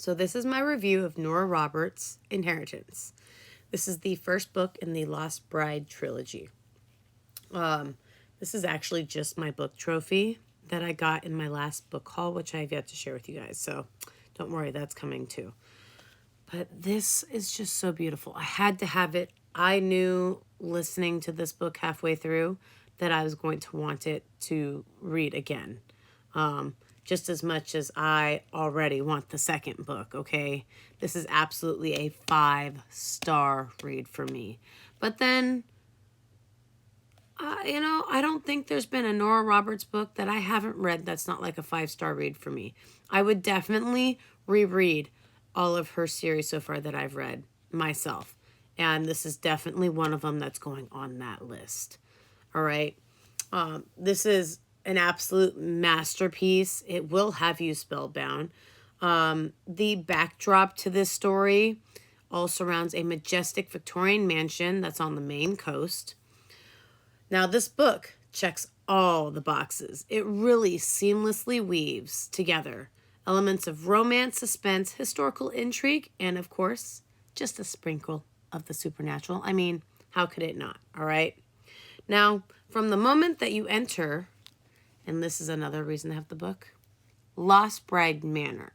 So this is my review of Nora Roberts' Inheritance. This is the first book in the Lost Bride trilogy. This is actually just my book trophy that I got in my last book haul, which I have yet to share with you guys. So don't worry, that's coming too. But this is just so beautiful. I had to have it. I knew listening to this book halfway through that I was going to want it to read again. Just as much as I already want the second book, okay? This is absolutely a 5-star read for me. But then, I don't think there's been a Nora Roberts book that I haven't read that's not like a 5-star read for me. I would definitely reread all of her series so far that I've read myself. And this is definitely one of them that's going on that list. All right. This is an absolute masterpiece. It will have you spellbound. The backdrop to this story all surrounds a majestic Victorian mansion that's on the Maine coast. Now, this book checks all the boxes. It really seamlessly weaves together elements of romance, suspense, historical intrigue, and of course, just a sprinkle of the supernatural. I mean, how could it not? All right. Now, from the moment that you enter, and this is another reason to have the book, Lost Bride Manor.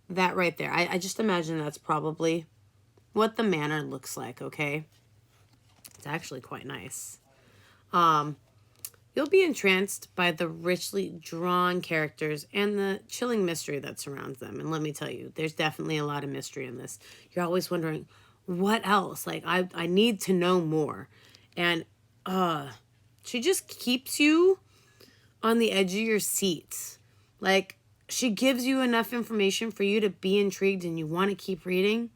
That right there. I just imagine that's probably what the manor looks like, okay? It's actually quite nice. You'll be entranced by the richly drawn characters and the chilling mystery that surrounds them. And let me tell you, there's definitely a lot of mystery in this. You're always wondering, what else? Like, I need to know more. And she just keeps you on the edge of your seat. Like, she gives you enough information for you to be intrigued and you want to keep reading.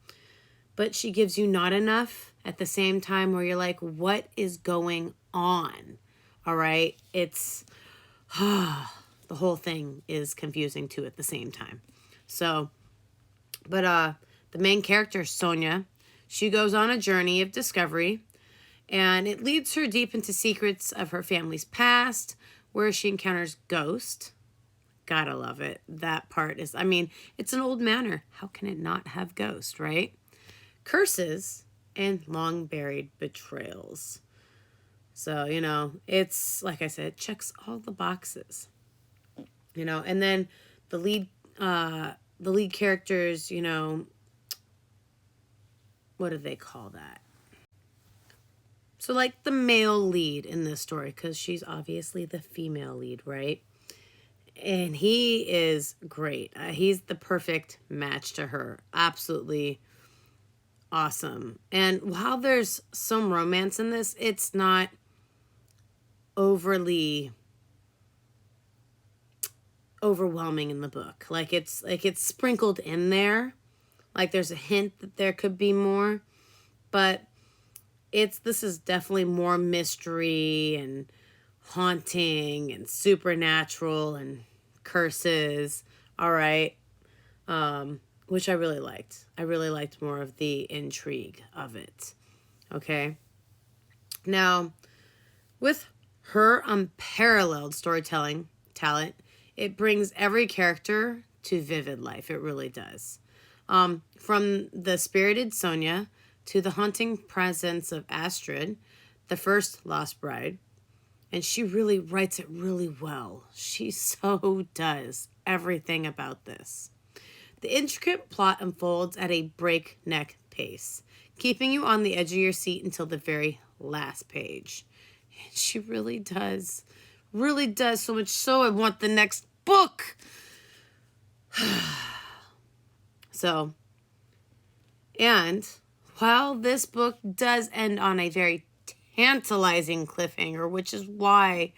But she gives you not enough at the same time where you're like, what is going on? All right. It's, the whole thing is confusing too at the same time. So, but the main character, Sonia, she goes on a journey of discovery and it leads her deep into secrets of her family's past where she encounters ghosts. Gotta love it. That part is, I mean, it's an old manor. How can it not have ghosts, right? Curses and long buried betrayals. So, it's, like I said, it checks all the boxes, and then the lead characters, what do they call that? So, like the male lead in this story, because she's obviously the female lead, right? And he is great. He's the perfect match to her. Absolutely awesome. And while there's some romance in this, it's not overly overwhelming in the book. Like it's sprinkled in there. Like there's a hint that there could be more, but this is definitely more mystery and haunting and supernatural and curses. All right. Which I really liked. I really liked more of the intrigue of it. Okay. Now, with her unparalleled storytelling talent, it brings every character to vivid life. It really does. From the spirited Sonia to the haunting presence of Astrid, the first Lost Bride. And she really writes it really well. She so does everything about this. The intricate plot unfolds at a breakneck pace, keeping you on the edge of your seat until the very last page. And she really does so much so I want the next book. So, and while this book does end on a very tantalizing cliffhanger, which is why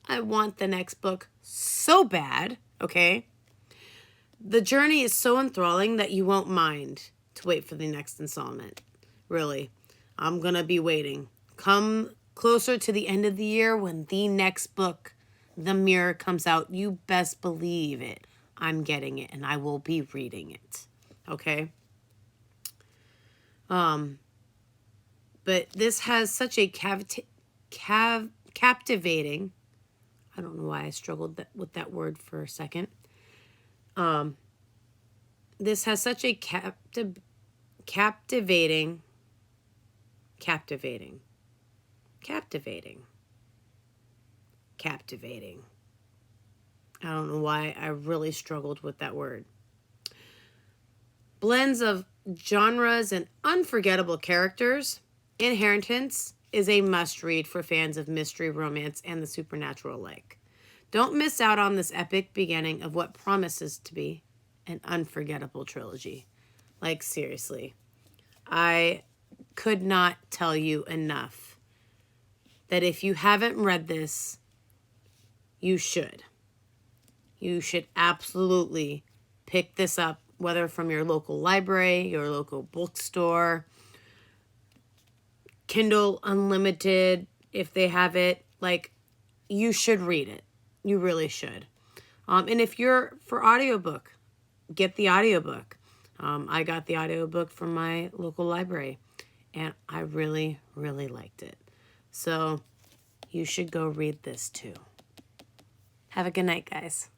I want the next book so bad, okay? The journey is so enthralling that you won't mind to wait for the next installment. Really. I'm going to be waiting. Come closer to the end of the year when the next book, The Mirror, comes out. You best believe it. I'm getting it and I will be reading it. Okay? But this has such a captivating, I don't know why I struggled with that word for a second. this has such a captivating. I don't know why I really struggled with that word. Blends of genres and unforgettable characters. Inheritance is a must-read for fans of mystery, romance, and the supernatural alike. Don't miss out on this epic beginning of what promises to be an unforgettable trilogy. Like, seriously. I could not tell you enough that if you haven't read this, you should. You should absolutely pick this up, whether from your local library, your local bookstore, Kindle Unlimited, if they have it. Like, you should read it. You really should. And if you're for audiobook, get the audiobook. I got the audiobook from my local library, and I really, really liked it. So you should go read this too. Have a good night, guys.